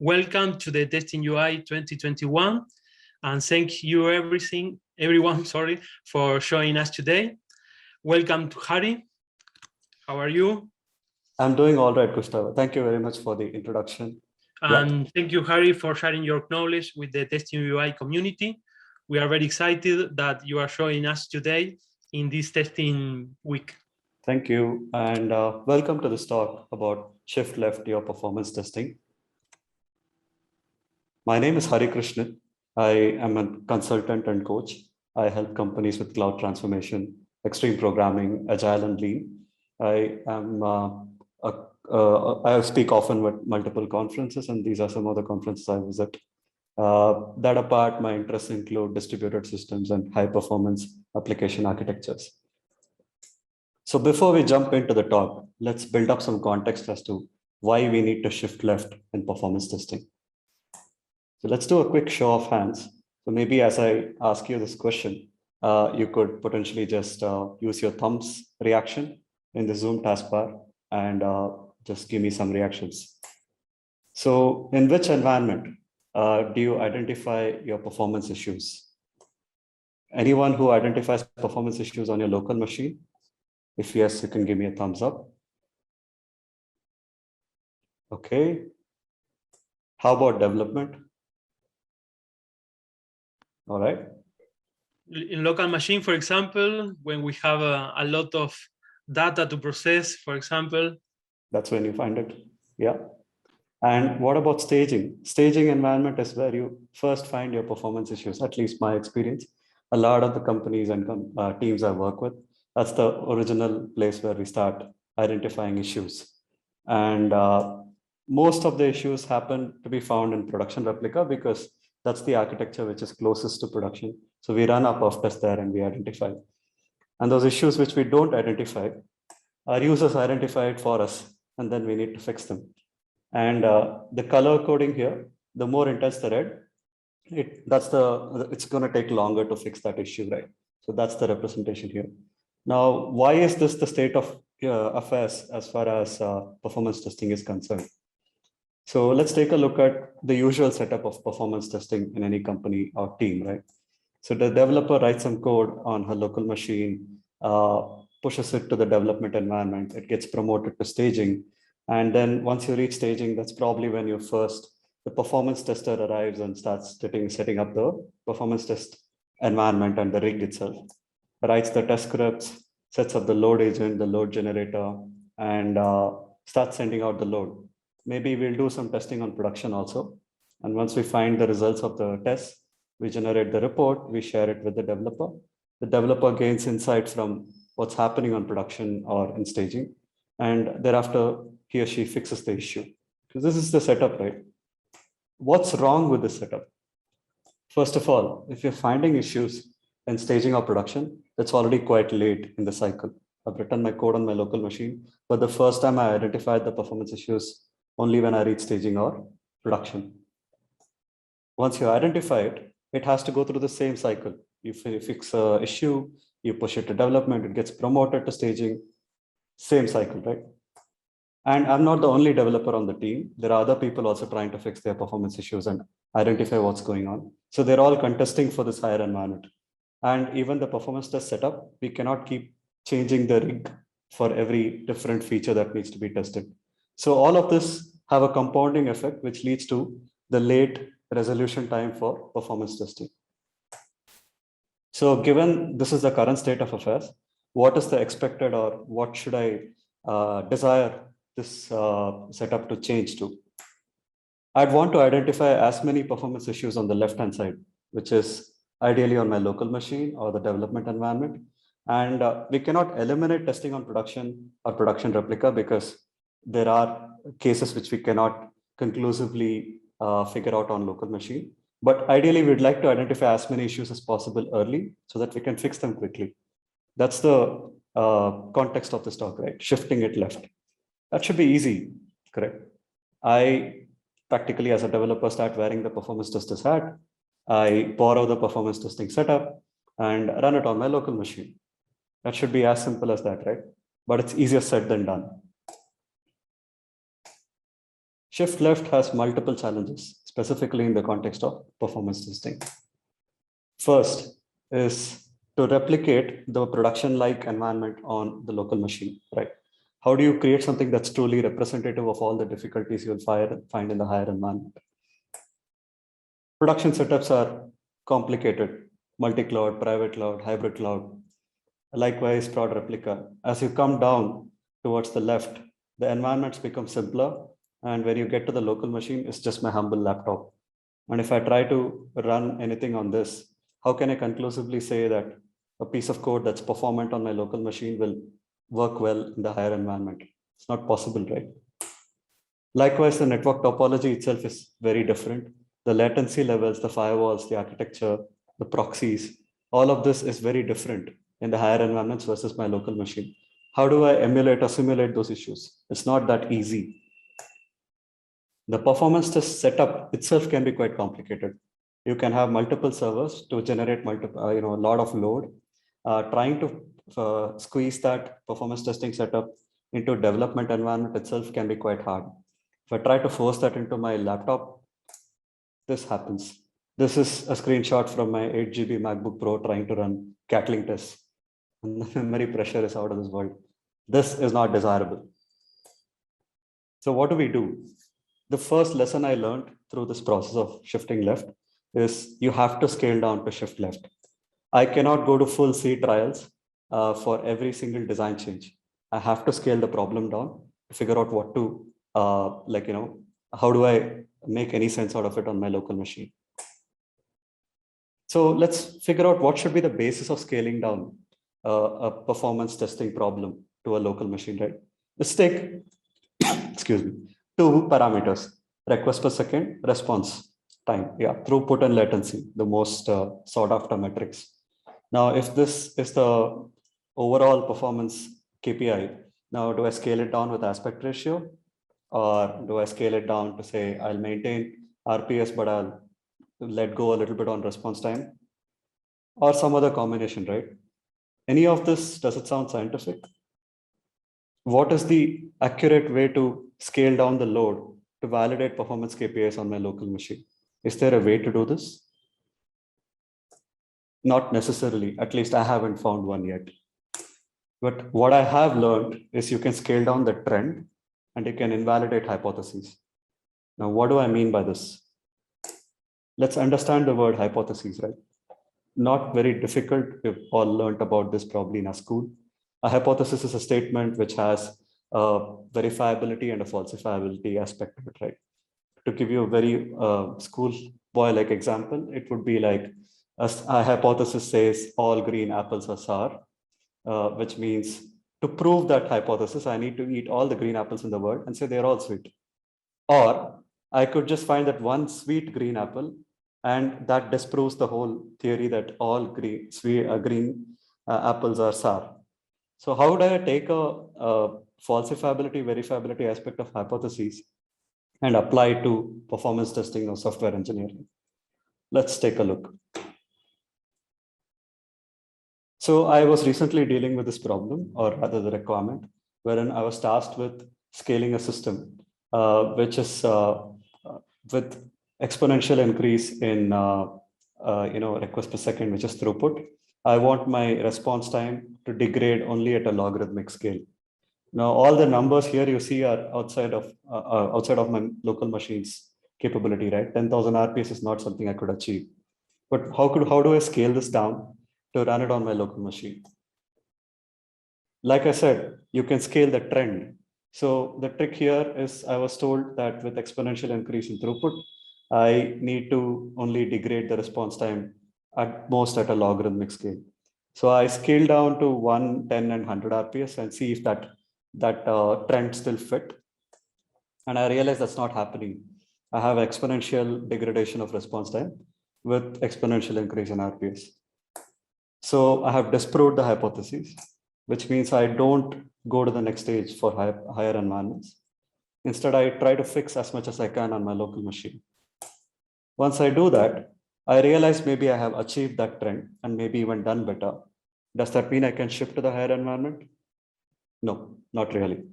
Welcome to the Testing UI 2021, and thank you everyone, for joining us today. Welcome to Harry. How are you? I'm doing all right, Gustavo. Thank you very much for the introduction. And thank you, Harry, for sharing your knowledge with the Testing UI community. We are very excited that you are joining us today in this testing week. Thank you, and welcome to this talk about shift left your performance testing. My name is Hari Krishnan. I am a consultant and coach. I help companies with cloud transformation, extreme programming, agile and lean. I speak often with multiple conferences, and these are some of the conferences I visit. That apart, my interests include distributed systems and high performance application architectures. So before we jump into the talk, let's build up some context as to why we need to shift left in performance testing. So let's do a quick show of hands. So maybe as I ask you this question, you could potentially just use your thumbs reaction in the Zoom taskbar and just give me some reactions. So in which environment do you identify your performance issues? Anyone who identifies performance issues on your local machine? If yes, you can give me a thumbs up. Okay. How about development? All right. In local machine, for example, when we have a lot of data to process, for example. That's when you find it. Yeah. And what about staging? Staging environment is where you first find your performance issues, at least my experience. A lot of the companies and teams I work with, that's the original place where we start identifying issues. And most of the issues happen to be found in production replica because that's the architecture which is closest to production. So we run our perf test there and we identify. And those issues which we don't identify, our users identify it for us, and then we need to fix them. And the color coding here, the more intense the red, it's going to take longer to fix that issue, right? So that's the representation here. Now, why is this the state of affairs as far as performance testing is concerned? So let's take a look at the usual setup of performance testing in any company or team, right? So the developer writes some code on her local machine, pushes it to the development environment, it gets promoted to staging. And then once you reach staging, that's probably when the performance tester arrives and starts setting up the performance test environment and the rig itself, writes the test scripts, sets up the load agent, the load generator, and starts sending out the load. Maybe we'll do some testing on production also. And once we find the results of the test, we generate the report, we share it with the developer. The developer gains insight from what's happening on production or in staging. And thereafter, he or she fixes the issue. Because this is the setup, right? What's wrong with this setup? First of all, if you're finding issues in staging or production, that's already quite late in the cycle. I've written my code on my local machine, but the first time I identified the performance issues only when I reach staging or production. Once you identify it, it has to go through the same cycle. You fix an issue, you push it to development, it gets promoted to staging, same cycle, right? And I'm not the only developer on the team. There are other people also trying to fix their performance issues and identify what's going on. So they're all contesting for this higher environment. And even the performance test setup, we cannot keep changing the rig for every different feature that needs to be tested. So all of this have a compounding effect, which leads to the late resolution time for performance testing. So given this is the current state of affairs, what is the expected or what should I desire this setup to change to? I'd want to identify as many performance issues on the left-hand side, which is ideally on my local machine or the development environment. And we cannot eliminate testing on production or production replica because there are cases which we cannot conclusively figure out on local machine. But ideally, we'd like to identify as many issues as possible early so that we can fix them quickly. That's the context of this talk, right? Shifting it left. That should be easy, correct? I practically, as a developer, start wearing the performance tester's hat. I borrow the performance testing setup and run it on my local machine. That should be as simple as that, right? But it's easier said than done. Shift left has multiple challenges, specifically in the context of performance testing. First is to replicate the production-like environment on the local machine, right? How do you create something that's truly representative of all the difficulties you'll find in the higher environment? Production setups are complicated, multi-cloud, private cloud, hybrid cloud. Likewise, prod replica. As you come down towards the left, the environments become simpler. And when you get to the local machine, it's just my humble laptop. And if I try to run anything on this, how can I conclusively say that a piece of code that's performant on my local machine will work well in the higher environment? It's not possible, right? Likewise, the network topology itself is very different. The latency levels, the firewalls, the architecture, the proxies, all of this is very different in the higher environments versus my local machine. How do I emulate or simulate those issues? It's not that easy. The performance test setup itself can be quite complicated. You can have multiple servers to generate a lot of load. Trying to squeeze that performance testing setup into development environment itself can be quite hard. If I try to force that into my laptop, this happens. This is a screenshot from my 8 GB MacBook Pro trying to run Gatling tests. And the memory pressure is out of this world. This is not desirable. So what do we do? The first lesson I learned through this process of shifting left is you have to scale down to shift left. I cannot go to full C trials for every single design change. I have to scale the problem down to figure out what to, how do I make any sense out of it on my local machine. So let's figure out what should be the basis of scaling down a performance testing problem to a local machine, right? Let's take, excuse me, two parameters, request per second, response time. Yeah, throughput and latency, the most sought after metrics. Now, if this is the overall performance KPI, now do I scale it down with aspect ratio? Or do I scale it down to say, I'll maintain RPS, but I'll let go a little bit on response time? Or some other combination, right? Any of this, does it sound scientific? What is the accurate way to scale down the load to validate performance KPIs on my local machine? Is there a way to do this? Not necessarily, at least I haven't found one yet. But what I have learned is you can scale down the trend and you can invalidate hypotheses. Now, what do I mean by this? Let's understand the word hypotheses, right? Not very difficult. We've all learned about this probably in our school. A hypothesis is a statement which has a verifiability and a falsifiability aspect of it, right? To give you a very schoolboy-like example, it would be like a hypothesis says all green apples are sour, which means to prove that hypothesis, I need to eat all the green apples in the world and say they're all sweet. Or I could just find that one sweet green apple, and that disproves the whole theory that all green apples are sour. So how do I take a falsifiability, verifiability aspect of hypotheses and apply to performance testing or software engineering? Let's take a look. So I was recently dealing with this problem, or rather the requirement, wherein I was tasked with scaling a system, which is with exponential increase in request per second, which is throughput. I want my response time to degrade only at a logarithmic scale. Now, all the numbers here you see are outside of my local machine's capability, right? 10,000 RPS is not something I could achieve. But how do I scale this down to run it on my local machine? Like I said, you can scale the trend. So the trick here is I was told that with exponential increase in throughput, I need to only degrade the response time at most at a logarithmic scale. So I scale down to 1, 10, and 100 RPS and see if that trend still fit. And I realize that's not happening. I have exponential degradation of response time with exponential increase in RPS. So I have disproved the hypothesis, which means I don't go to the next stage for higher environments. Instead, I try to fix as much as I can on my local machine. Once I do that, I realize maybe I have achieved that trend and maybe even done better. Does that mean I can shift to the higher environment? No, not really.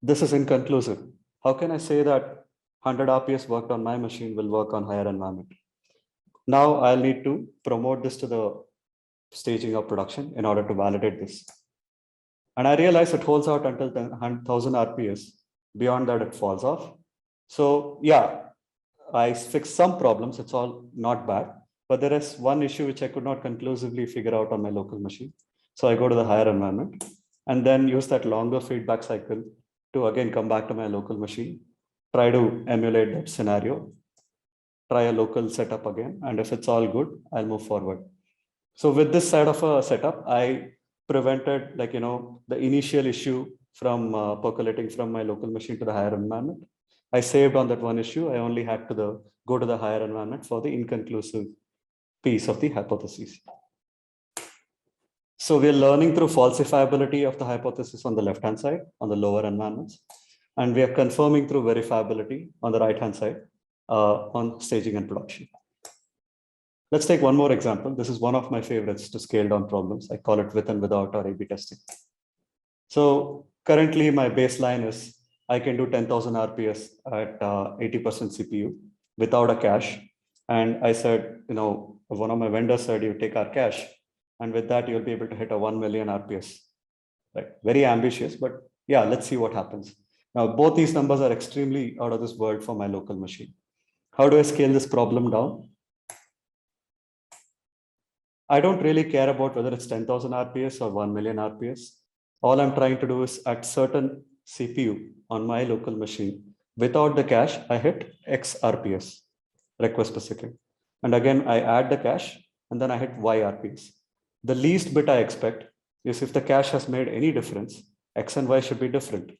This is inconclusive. How can I say that 100 RPS worked on my machine will work on higher environment. Now I'll need to promote this to the staging of production in order to validate this. And I realize it holds out until 1000 RPS. Beyond that, it falls off. So yeah, I fixed some problems. It's all not bad. But there is one issue which I could not conclusively figure out on my local machine. So I go to the higher environment and then use that longer feedback cycle to again come back to my local machine, try to emulate that scenario, try a local setup again. And if it's all good, I'll move forward. So with this side of a setup, I prevented the initial issue from percolating from my local machine to the higher environment. I saved on that one issue. I only had to go to the higher environment for the inconclusive piece of the hypothesis. So we're learning through falsifiability of the hypothesis on the left-hand side, on the lower environments. And we are confirming through verifiability on the right-hand side on staging and production. Let's take one more example. This is one of my favorites to scale down problems. I call it with and without or A/B testing. So currently my baseline is I can do 10,000 RPS at 80% CPU without a cache. And I said, one of my vendors said, you take our cache, and with that, you'll be able to hit a 1 million RPS. Right? Very ambitious, but yeah, let's see what happens. Now, both these numbers are extremely out of this world for my local machine. How do I scale this problem down? I don't really care about whether it's 10,000 RPS or 1 million RPS. All I'm trying to do is at certain CPU on my local machine, without the cache, I hit X RPS, request per second. And again, I add the cache and then I hit Y RPS. The least bit I expect is if the cache has made any difference, X and Y should be different.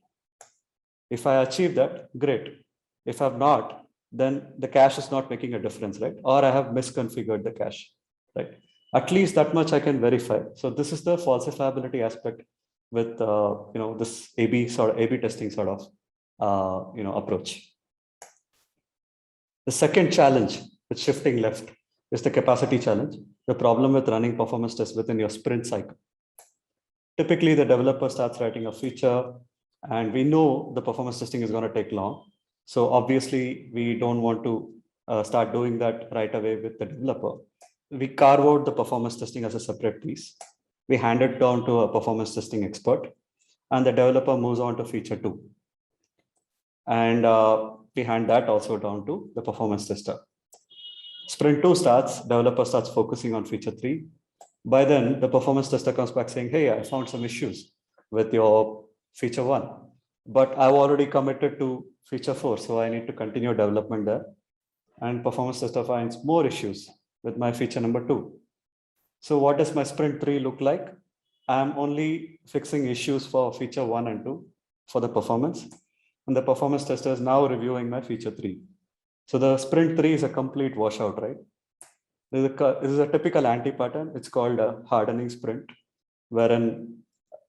If I achieve that, great. If I've not, then the cache is not making a difference, right? Or I have misconfigured the cache, right? At least that much I can verify. So this is the falsifiability aspect with this A/B testing sort of approach. The second challenge with shifting left is the capacity challenge. The problem with running performance tests within your sprint cycle. Typically, the developer starts writing a feature, and we know the performance testing is going to take long. So obviously, we don't want to start doing that right away with the developer. We carve out the performance testing as a separate piece. We hand it down to a performance testing expert, and the developer moves on to feature 2. And we hand that also down to the performance tester. Sprint 2 starts, developer starts focusing on feature 3. By then, the performance tester comes back saying, hey, I found some issues with your feature 1, but I've already committed to feature 4, so I need to continue development there. And performance tester finds more issues with my feature number 2. So what does my sprint 3 look like? I'm only fixing issues for feature 1 and 2 for the performance. And the performance tester is now reviewing my feature 3. So the sprint 3 is a complete washout, right? This is a typical anti-pattern. It's called a hardening sprint, wherein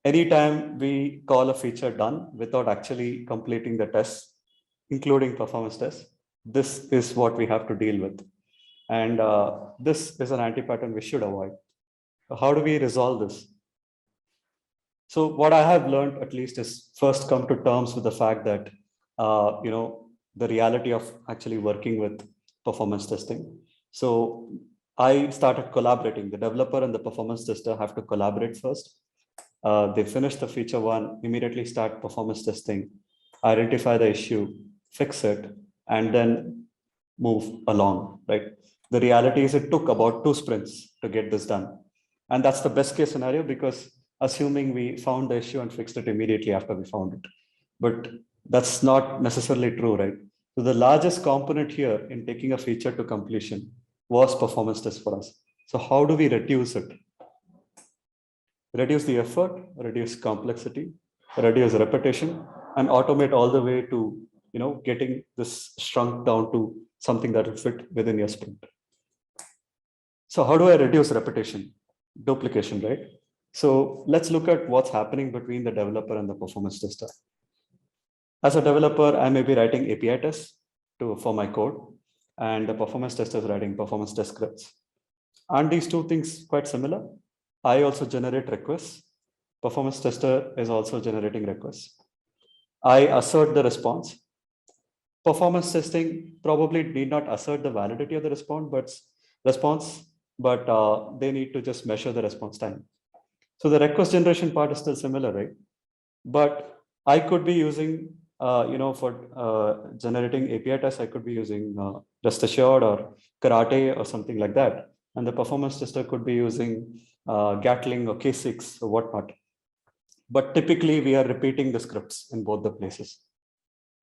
anytime we call a feature done without actually completing the tests, including performance tests, this is what we have to deal with. And this is an anti-pattern we should avoid. How do we resolve this? So what I have learned at least is first come to terms with the fact that, the reality of actually working with performance testing. So I started collaborating. The developer and the performance tester have to collaborate first. They finish the feature 1, immediately start performance testing, identify the issue, fix it, and then move along, right? The reality is it took about 2 sprints to get this done. And that's the best case scenario, because assuming we found the issue and fixed it immediately after we found it. But that's not necessarily true, right? So the largest component here in taking a feature to completion was performance test for us. So how do we reduce it? Reduce the effort, reduce complexity, reduce repetition, and automate all the way to getting this shrunk down to something that will fit within your sprint. So how do I reduce repetition? Duplication, right? So let's look at what's happening between the developer and the performance tester. As a developer, I may be writing API tests for my code, and the performance tester is writing performance test scripts. Aren't these two things quite similar? I also generate requests. Performance tester is also generating requests. I assert the response. Performance testing probably need not assert the validity of the response, but they need to just measure the response time. So the request generation part is still similar, right? But I could be using, for generating API tests, I could be using Rest Assured or Karate or something like that. And the performance tester could be using Gatling or K6 or whatnot. But typically we are repeating the scripts in both the places.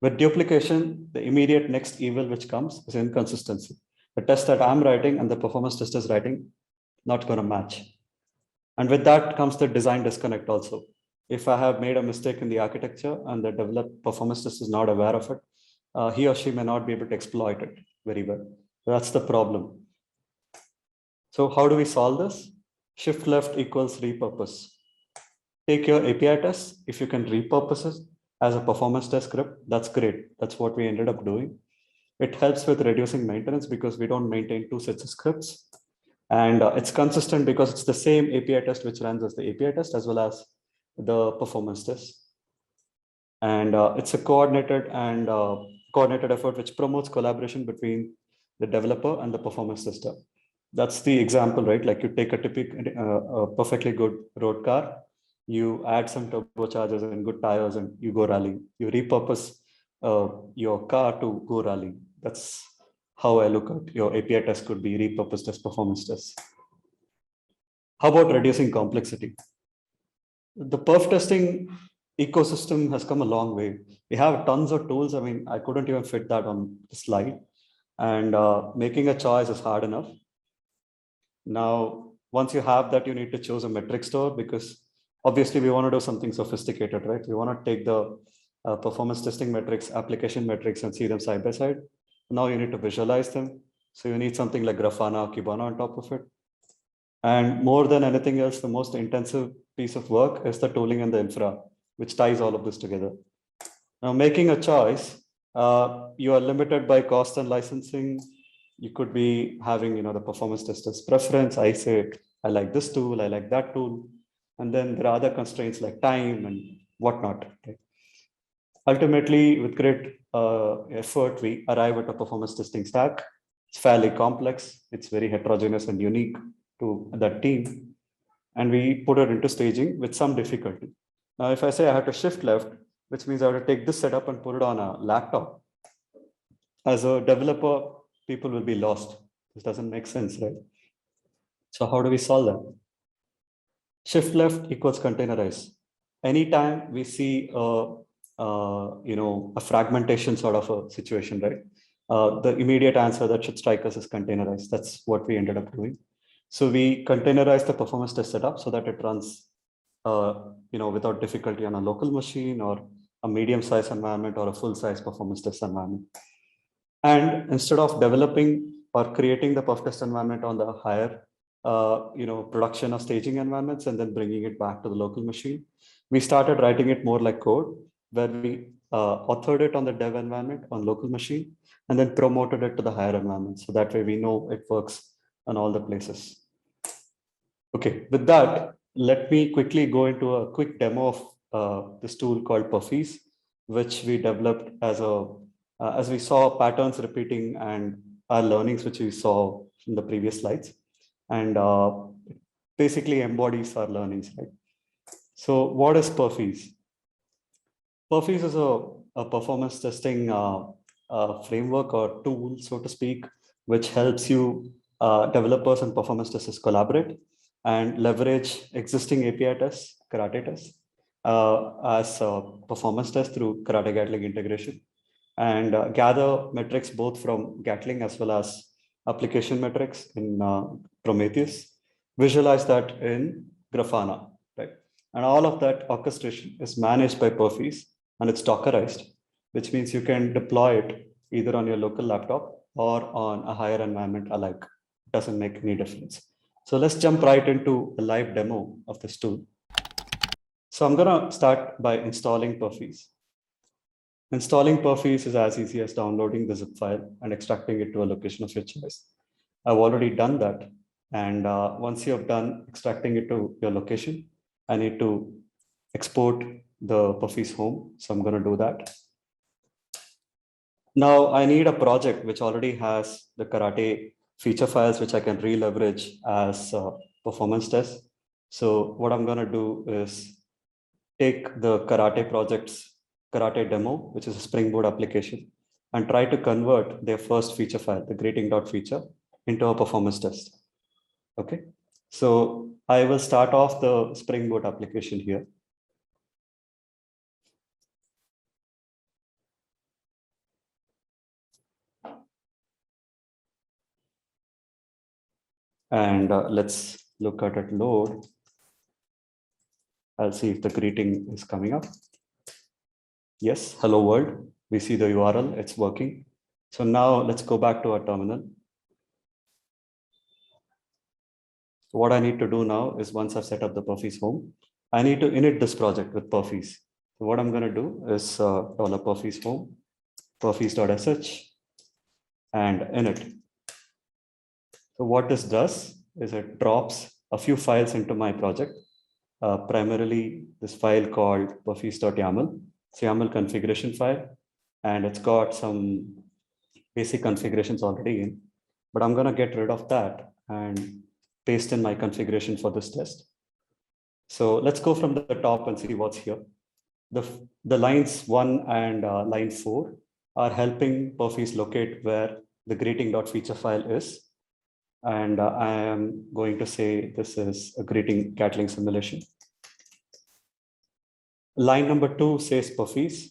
With duplication, the immediate next evil which comes is inconsistency. The test that I'm writing and the performance test is writing, not going to match. And with that comes the design disconnect also. If I have made a mistake in the architecture and the performance test is not aware of it, he or she may not be able to exploit it very well. So that's the problem. So how do we solve this? Shift left equals repurpose. Take your API test. If you can repurpose it as a performance test script, that's great. That's what we ended up doing. It helps with reducing maintenance because we don't maintain two sets of scripts. And it's consistent because it's the same API test which runs as the API test as well as the performance test. And it's a coordinated effort which promotes collaboration between the developer and the performance tester. That's the example, right? Like you take a typical, perfectly good road car, you add some turbochargers and good tires and you go rallying. You repurpose your car to go rallying. That's how I look at your API test could be repurposed as performance tests. How about reducing complexity? The perf testing ecosystem has come a long way. We have tons of tools. I mean, I couldn't even fit that on the slide. And making a choice is hard enough. Now, once you have that, you need to choose a metric store because obviously we want to do something sophisticated, right? We want to take the performance testing metrics, application metrics, and see them side by side. Now you need to visualize them. So you need something like Grafana or Kibana on top of it. And more than anything else, the most intensive piece of work is the tooling and the infra, which ties all of this together. Now, making a choice, you are limited by cost and licensing. You could be having, the performance tester's preference. I say, I like this tool, I like that tool. And then there are other constraints like time and whatnot. Okay? Ultimately, with great effort, we arrive at a performance testing stack. It's fairly complex. It's very heterogeneous and unique to that team. And we put it into staging with some difficulty. Now, if I say I have to shift left, which means I have to take this setup and put it on a laptop. As a developer, people will be lost. This doesn't make sense, right? So how do we solve that? Shift left equals containerize. Anytime we see a fragmentation sort of a situation, right? The immediate answer that should strike us is containerize. That's what we ended up doing. So we containerize the performance test setup so that it runs without difficulty on a local machine or a medium-sized environment or a full-size performance test environment. And instead of developing or creating the perf test environment on the higher, production or staging environments and then bringing it back to the local machine, we started writing it more like code, where we authored it on the dev environment on local machine and then promoted it to the higher environment. So that way we know it works on all the places. Okay, with that, let me quickly go into a quick demo of this tool called Perfies, which we developed as we saw patterns repeating and our learnings, which we saw in the previous slides, and basically embodies our learnings, right? So what is Perfies? Perfies is a performance testing framework or tool, so to speak, which helps you developers and performance testers collaborate and leverage existing API tests, Karate tests, as performance tests through Karate Gatling integration, and gather metrics both from Gatling as well as application metrics in Prometheus, visualize that in Grafana, right? And all of that orchestration is managed by Perfies and it's Dockerized, which means you can deploy it either on your local laptop or on a higher environment alike. It doesn't make any difference. So let's jump right into a live demo of this tool. So I'm gonna start by installing Perfies. Installing Perfies is as easy as downloading the zip file and extracting it to a location of your choice. I've already done that. And once you have done extracting it to your location, I need to export the Perfies home. So I'm going to do that. Now I need a project which already has the Karate feature files, which I can re-leverage as performance tests. So what I'm going to do is take the Karate project's Karate demo, which is a Spring Boot application, and try to convert their first feature file, the greeting.feature, into a performance test. Okay, so I will start off the Spring Boot application here. And let's look at it load. I'll see if the greeting is coming up. Yes, hello world. We see the URL, it's working. So now let's go back to our terminal. What I need to do now is once I've set up the Perfees home, I need to init this project with Perfees. So what I'm going to do is $Perfees home, Perfees.sh, and init. So what this does is it drops a few files into my project, primarily this file called perfees.yaml. It's a YAML configuration file, and it's got some basic configurations already in, but I'm going to get rid of that and paste in my configuration for this test. So let's go from the top and see what's here. The lines 1 and line 4 are helping Perfees locate where the greeting.feature file is. And I am going to say this is a greeting Gatling simulation. Line number 2 says Perfees.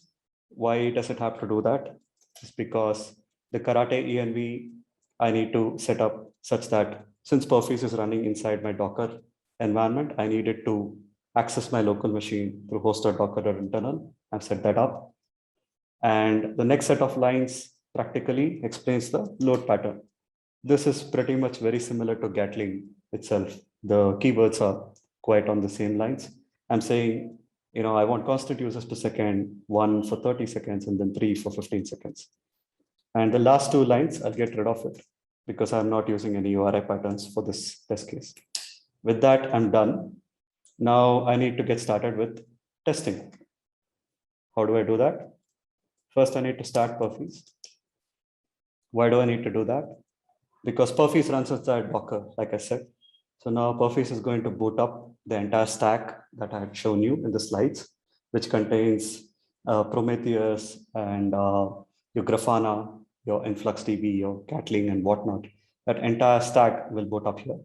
Why does it have to do that? It's because the Karate env I need to set up such that since Perfees is running inside my Docker environment, I needed to access my local machine through host.docker.internal. I've set that up. And the next set of lines practically explains the load pattern. This is pretty much very similar to Gatling itself. The keywords are quite on the same lines. I'm saying, I want constant users per second, 1 for 30 seconds, and then 3 for 15 seconds. And the last 2 lines, I'll get rid of it because I'm not using any URI patterns for this test case. With that, I'm done. Now I need to get started with testing. How do I do that? First, I need to start Perfees. Why do I need to do that? Because Perfees runs inside Docker, like I said. So now Perfees is going to boot up the entire stack that I had shown you in the slides, which contains Prometheus and your Grafana, your InfluxDB, your Gatling and whatnot. That entire stack will boot up here.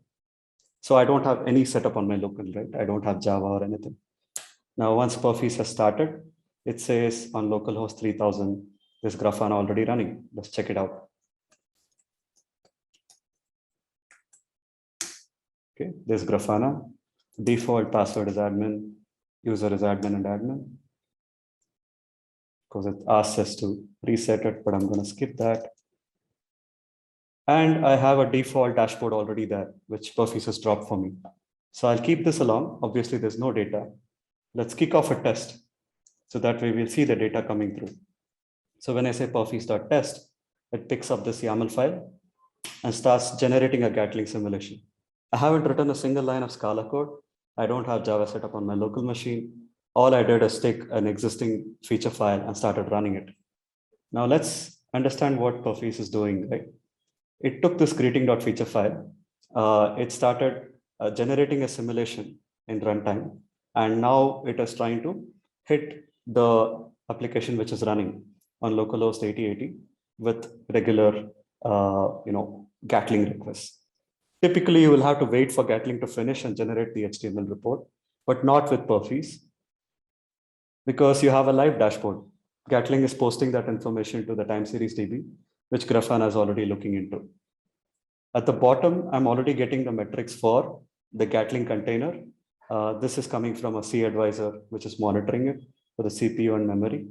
So I don't have any setup on my local, right? I don't have Java or anything. Now, once Perfees has started, it says on localhost 3000, this Grafana already running. Let's check it out. Okay, this Grafana, default password is admin, user is admin and admin. Because it asks us to reset it, but I'm going to skip that. And I have a default dashboard already there, which Perfees has dropped for me. So I'll keep this along. Obviously, there's no data. Let's kick off a test. So that way we'll see the data coming through. So when I say perfees.test, it picks up this YAML file and starts generating a Gatling simulation. I haven't written a single line of Scala code. I don't have Java set up on my local machine. All I did is take an existing feature file and started running it. Now let's understand what Perfees is doing, right? It took this greeting.feature file. It started generating a simulation in runtime. And now it is trying to hit the application which is running on localhost 8080 with regular, Gatling requests. Typically, you will have to wait for Gatling to finish and generate the HTML report, but not with Perfees, because you have a live dashboard. Gatling is posting that information to the time series DB, which Grafana is already looking into. At the bottom, I'm already getting the metrics for the Gatling container. This is coming from a C advisor, which is monitoring it for the CPU and memory.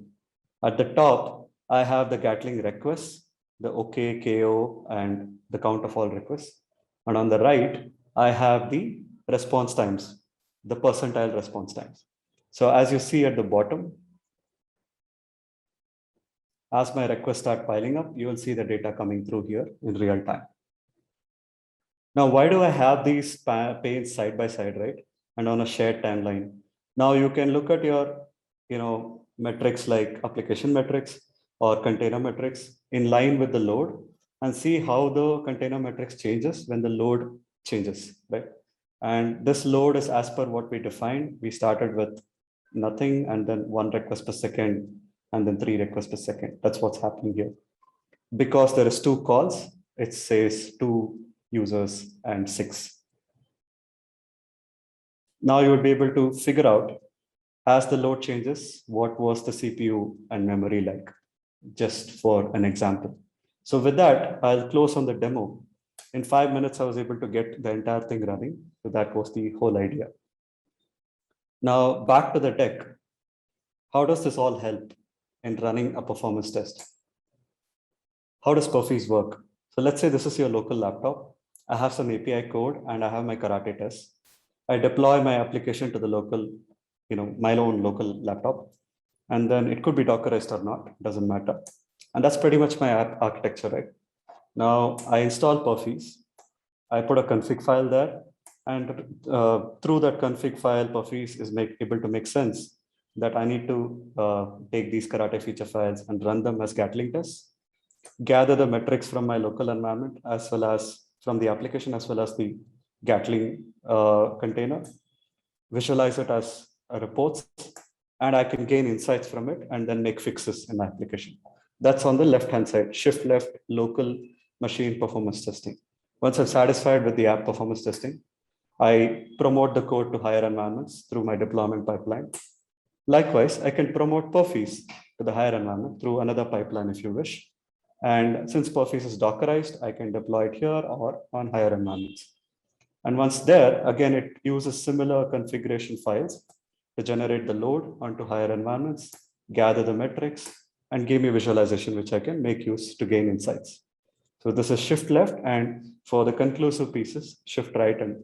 At the top, I have the Gatling requests, the OK, KO, and the count of all requests. And on the right, I have the response times, the percentile response times. So as you see at the bottom, as my requests start piling up, you will see the data coming through here in real time. Now, why do I have these panes side by side, right? And on a shared timeline. Now you can look at your, metrics like application metrics. or container metrics in line with the load and see how the container metrics changes when the load changes, right? And this load is as per what we defined. We started with nothing and then 1 request per second and then 3 requests per second. That's what's happening here. Because there is 2 calls, it says 2 users and 6. Now you would be able to figure out as the load changes, what was the CPU and memory like, just for an example. So with that, I'll close on the demo. In 5 minutes, I was able to get the entire thing running. So that was the whole idea. Now back to the tech. How does this all help in running a performance test? How does Perfees work? So let's say this is your local laptop. I have some API code and I have my karate test. I deploy my application to the local, my own local laptop. And then it could be Dockerized or not, doesn't matter. And that's pretty much my app architecture, right? Now I install Perfees. I put a config file there. And through that config file, Perfees is able to make sense that I need to take these karate feature files and run them as Gatling tests, gather the metrics from my local environment, as well as from the application, as well as the Gatling container, visualize it as reports, and I can gain insights from it and then make fixes in my application. That's on the left-hand side, shift left, local machine performance testing. Once I'm satisfied with the app performance testing, I promote the code to higher environments through my deployment pipeline. Likewise, I can promote Perfees to the higher environment through another pipeline if you wish. And since Perfees is Dockerized, I can deploy it here or on higher environments. And once there, again, it uses similar configuration files to generate the load onto higher environments, gather the metrics, and give me visualization, which I can make use to gain insights. So this is shift left, and for the conclusive pieces, shift right and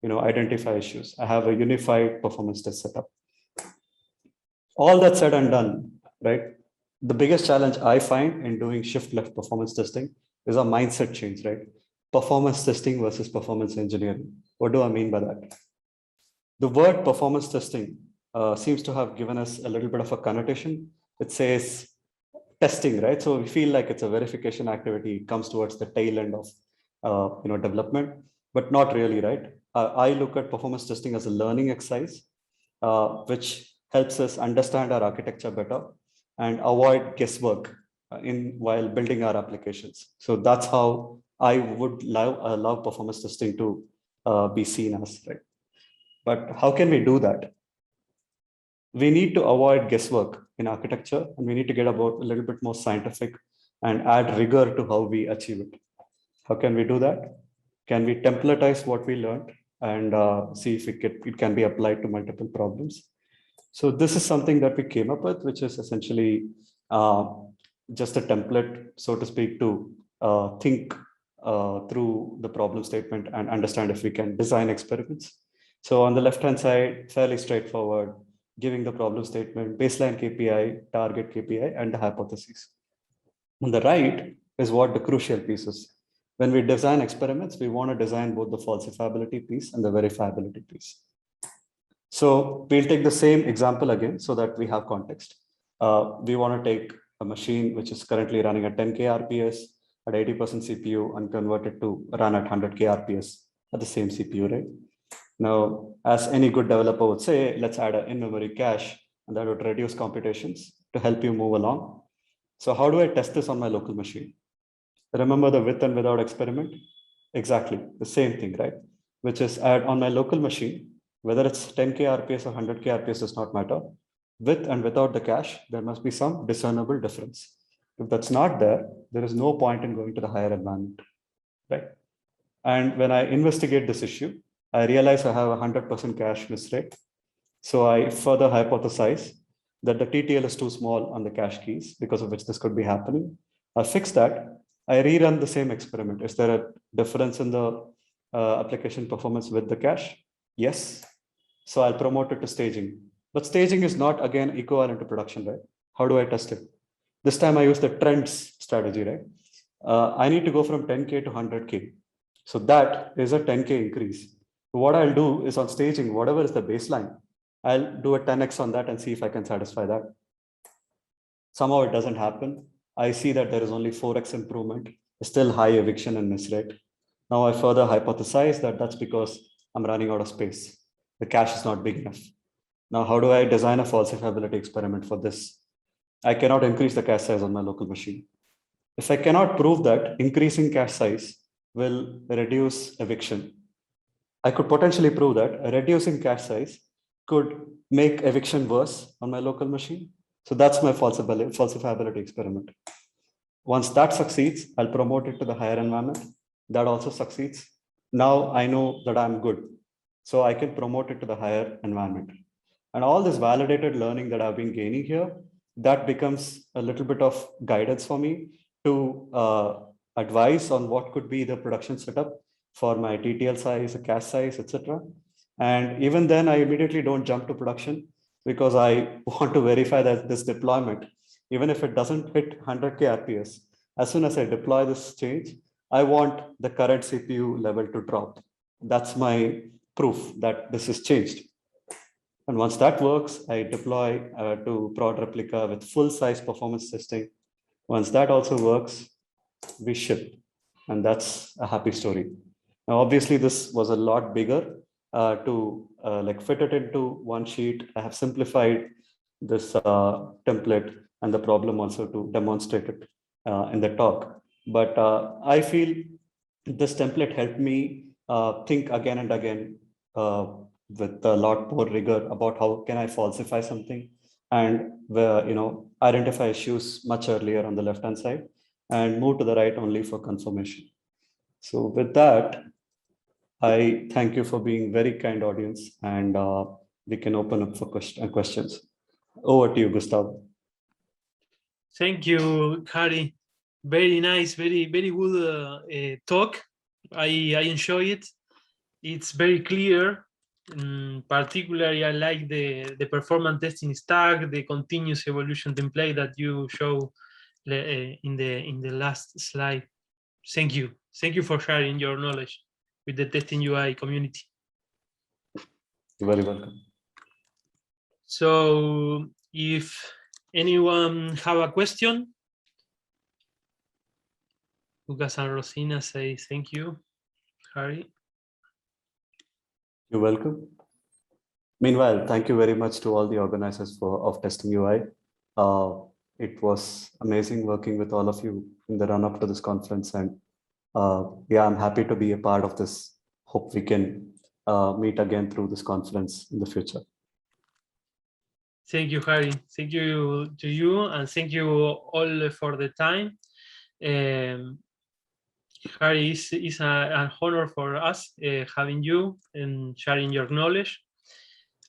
identify issues. I have a unified performance test setup. All that said and done, right? The biggest challenge I find in doing shift left performance testing is a mindset change, right? Performance testing versus performance engineering. What do I mean by that? The word performance testing seems to have given us a little bit of a connotation. It says testing, right? So we feel like it's a verification activity. It comes towards the tail end of development, but not really, right? I look at performance testing as a learning exercise, which helps us understand our architecture better and avoid guesswork while building our applications. So that's how I would love performance testing to be seen as, right? But how can we do that? We need to avoid guesswork in architecture, and we need to get about a little bit more scientific and add rigor to how we achieve it. How can we do that? Can we templatize what we learned and see if it can be applied to multiple problems? So this is something that we came up with, which is essentially just a template, so to speak, to think through the problem statement and understand if we can design experiments. So on the left-hand side, fairly straightforward, giving the problem statement, baseline KPI, target KPI, and the hypothesis. On the right is what the crucial piece is. When we design experiments, we want to design both the falsifiability piece and the verifiability piece. So we'll take the same example again so that we have context. We want to take a machine which is currently running at 10K RPS at 80% CPU and convert it to run at 100K RPS at the same CPU, right? Now, as any good developer would say, let's add an in-memory cache, and that would reduce computations to help you move along. So how do I test this on my local machine? Remember the with and without experiment? Exactly the same thing, right? Which is add on my local machine, whether it's 10K RPS or 100K RPS does not matter. With and without the cache, there must be some discernible difference. If that's not there, there is no point in going to the higher environment, right? And when I investigate this issue, I realize I have a 100% cache miss rate. So I further hypothesize that the TTL is too small on the cache keys, because of which this could be happening. I fix that. I rerun the same experiment. Is there a difference in the application performance with the cache? Yes. So I'll promote it to staging. But staging is not, again, equivalent to production, right? How do I test it? This time I use the trends strategy, right? I need to go from 10K to 100K. So that is a 10K increase. What I'll do is on staging, whatever is the baseline, I'll do a 10X on that and see if I can satisfy that. Somehow it doesn't happen. I see that there is only 4x improvement, still high eviction and miss rate. Now I further hypothesize that that's because I'm running out of space. The cache is not big enough. Now, how do I design a falsifiability experiment for this? I cannot increase the cache size on my local machine. If I cannot prove that increasing cache size will reduce eviction, I could potentially prove that reducing cache size could make eviction worse on my local machine. So that's my falsifiability experiment. Once that succeeds, I'll promote it to the higher environment. That also succeeds. Now I know that I'm good. So I can promote it to the higher environment. And all this validated learning that I've been gaining here, that becomes a little bit of guidance for me to advise on what could be the production setup for my TTL size, cache size, etc. And even then, I immediately don't jump to production because I want to verify that this deployment, even if it doesn't hit 100K RPS, as soon as I deploy this change, I want the current CPU level to drop. That's my proof that this is changed. And once that works, I deploy to prod replica with full size performance testing. Once that also works, we ship. And that's a happy story. Now, obviously, this was a lot bigger to like fit it into one sheet. I have simplified this template and the problem also to demonstrate it in the talk. But I feel this template helped me think again and again with a lot more rigor about how can I falsify something and identify issues much earlier on the left-hand side and move to the right only for confirmation. So with that, I thank you for being very kind audience, and we can open up for questions. Over to you, Gustavo. Thank you, Harry. Very nice, very good talk. I enjoy it. It's very clear. Particularly, I like the performance testing stack, the continuous evolution template that you show in the last slide. Thank you for sharing your knowledge with the testing UI community. You're very welcome. So if anyone have a question, Lucas and Rosina say thank you, Harry. You're welcome. Meanwhile, thank you very much to all the organizers of Testing UI. It was amazing working with all of you in the run-up to this conference. And yeah, I'm happy to be a part of this. Hope we can meet again through this conference in the future. Thank you, Harry. Thank you to you, and thank you all for the time. Harry, is an honor for us having you and sharing your knowledge.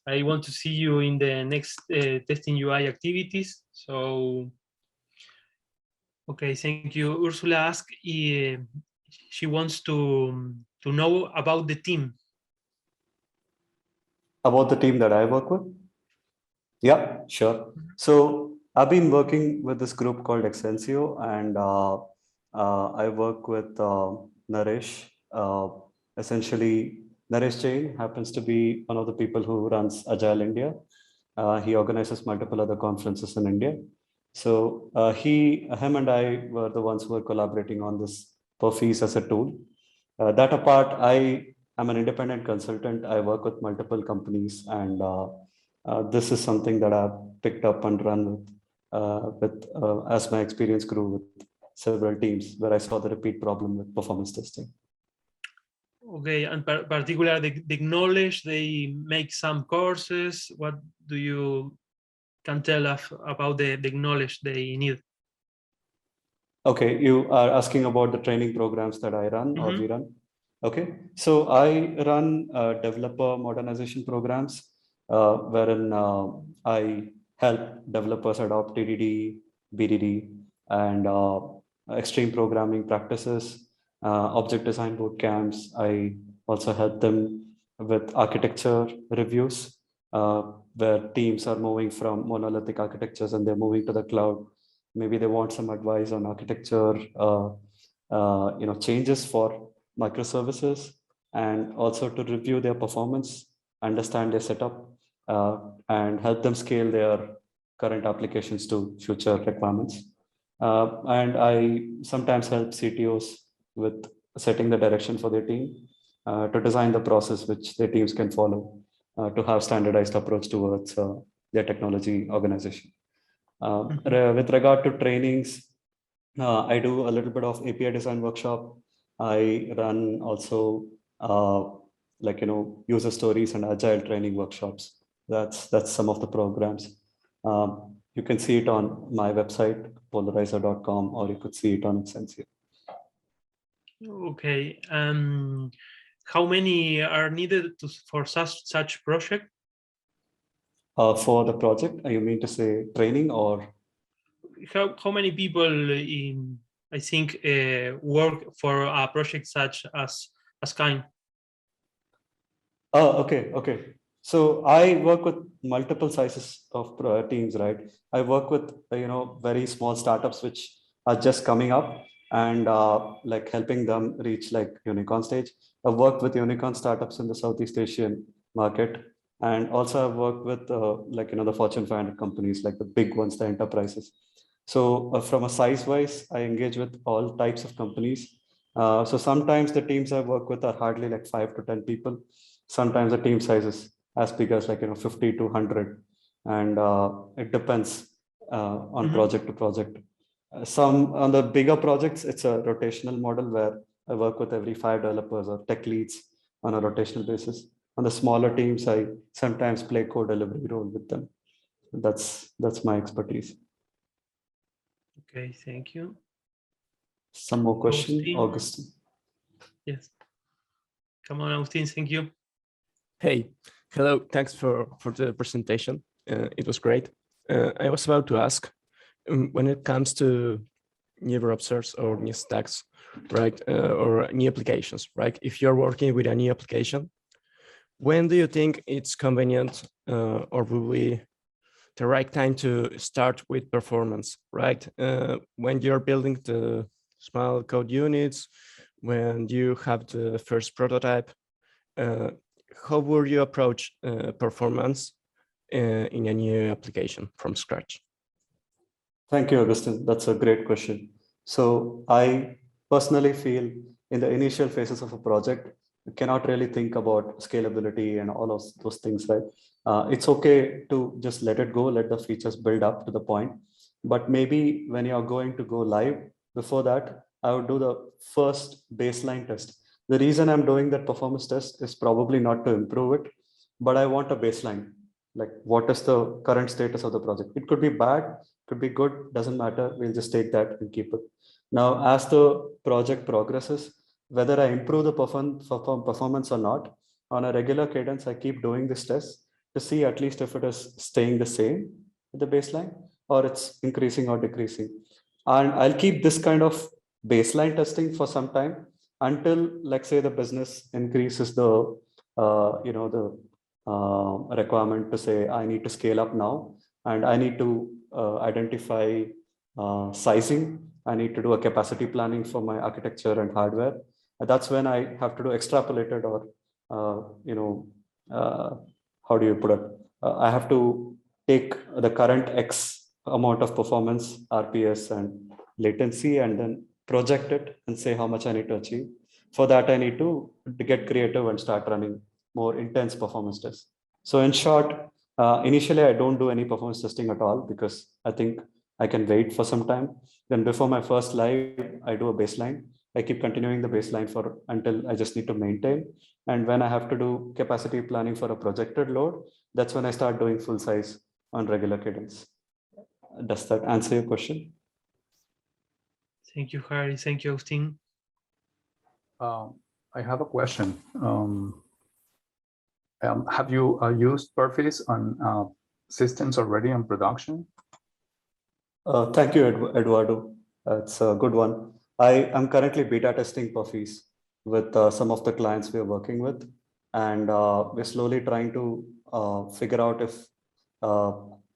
I want to see you in the next testing UI activities. So, okay, thank you. Ursula asked if she wants to know about the team. About the team that I work with? Yeah, sure. So I've been working with this group called Exensio, and I work with Naresh. Essentially, Naresh Jain happens to be one of the people who runs Agile India. He organizes multiple other conferences in India. So him and I were the ones who were collaborating on this Perfees as a tool. That apart, I am an independent consultant. I work with multiple companies, and this is something that I've picked up and run with as my experience grew with several teams where I saw the repeat problem with performance testing. Okay, and particularly the knowledge, they make some courses. What do you can tell us about the knowledge they need? Okay, you are asking about the training programs that I run or we run. Okay, so I run developer modernization programs wherein I help developers adopt TDD, BDD, and extreme programming practices, object design boot camps. I also help them with architecture reviews, where teams are moving from monolithic architectures and they're moving to the cloud. Maybe they want some advice on architecture, changes for microservices, and also to review their performance, understand their setup, and help them scale their current applications to future requirements. And I sometimes help CTOs with setting the direction for their team to design the process which their teams can follow to have standardized approach towards their technology organization. With regard to trainings, I do a little bit of API design workshop. I run also user stories and agile training workshops. That's some of the programs. You can see it on my website, polarizer.com, or you could see it on Exensio. Okay. How many are needed for such project? For the project, you mean to say training or? How many people I think work for a project such as Kind? Oh, okay. So I work with multiple sizes of teams, right? I work with very small startups which are just coming up and like helping them reach like unicorn stage. I've worked with unicorn startups in the Southeast Asian market, and also I've worked with the Fortune 500 companies, like the big ones, the enterprises. So from a size wise, I engage with all types of companies. So sometimes the teams I work with are hardly like 5 to 10 people. Sometimes the team size is as big as 50 to 100, and it depends on project to project. Some on the bigger projects, it's a rotational model where I work with every 5 developers or tech leads on a rotational basis. On the smaller teams, I sometimes play co-delivery role with them. That's my expertise. Okay, thank you. Some more question, Augustine? Yes. Come on, Augustine, thank you. Hey, hello, thanks for the presentation. It was great. I was about to ask, when it comes to new browsers or new stacks, right, or new applications, right? If you're working with a new application, when do you think it's convenient or will be the right time to start with performance, right? When you're building the small code units, when you have the first prototype, how would you approach performance in a new application from scratch? Thank you, Augustine. That's a great question. So I personally feel in the initial phases of a project, you cannot really think about scalability and all of those things, right? It's okay to just let it go, let the features build up to the point. But maybe when you're going to go live, before that, I would do the first baseline test. The reason I'm doing that performance test is probably not to improve it, but I want a baseline. Like, what is the current status of the project? It could be bad, could be good, doesn't matter. We'll just take that and keep it. Now, as the project progresses, whether I improve the performance or not, on a regular cadence, I keep doing this test to see at least if it is staying the same with the baseline or it's increasing or decreasing. And I'll keep this kind of baseline testing for some time until, like, say, the business increases the requirement to say, I need to scale up now, and I need to identify sizing. I need to do a capacity planning for my architecture and hardware. That's when I have to do extrapolated or, how do you put it? I have to take the current X amount of performance, RPS and latency, and then project it and say how much I need to achieve. For that, I need to get creative and start running more intense performance tests. So in short, initially, I don't do any performance testing at all because I think I can wait for some time. Then before my first live, I do a baseline. I keep continuing the baseline until I just need to maintain. And when I have to do capacity planning for a projected load, that's when I start doing full size on regular cadence. Does that answer your question? Thank you, Harry. Thank you, Austin. I have a question. Have you used Perfis on systems already in production? Thank you, Eduardo. It's a good one. I am currently beta testing Perfis with some of the clients we are working with. And we're slowly trying to figure out if...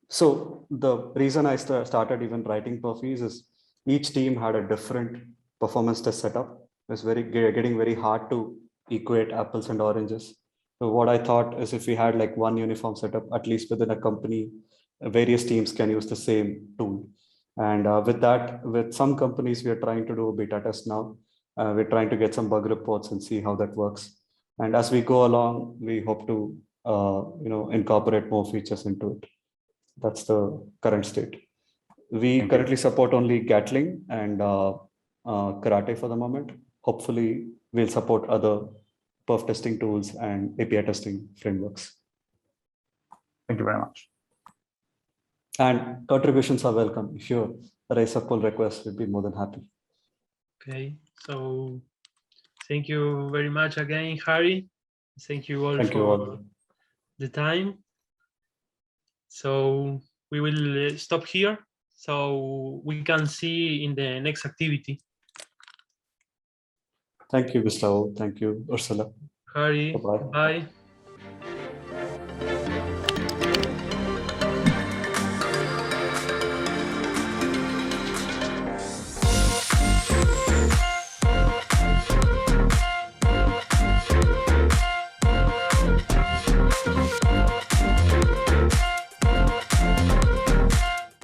so the reason I started even writing Perfis is each team had a different performance test setup. It's getting very hard to equate apples and oranges. So what I thought is if we had like one uniform setup, at least within a company, various teams can use the same tool. And with that, with some companies, we are trying to do a beta test now. We're trying to get some bug reports and see how that works. And as we go along, we hope to incorporate more features into it. That's the current state. We currently support only Gatling and Karate for the moment. Hopefully, we'll support other perf testing tools and API testing frameworks. Thank you very much. And contributions are welcome. If you raise a pull request, we'd be more than happy. Okay, so thank you very much again, Harry. Thank you all Thank you for all. the time. So we will stop here so we can see in the next activity. Thank you, Gustavo. Thank you, Ursula. Harry, Bye-bye. bye.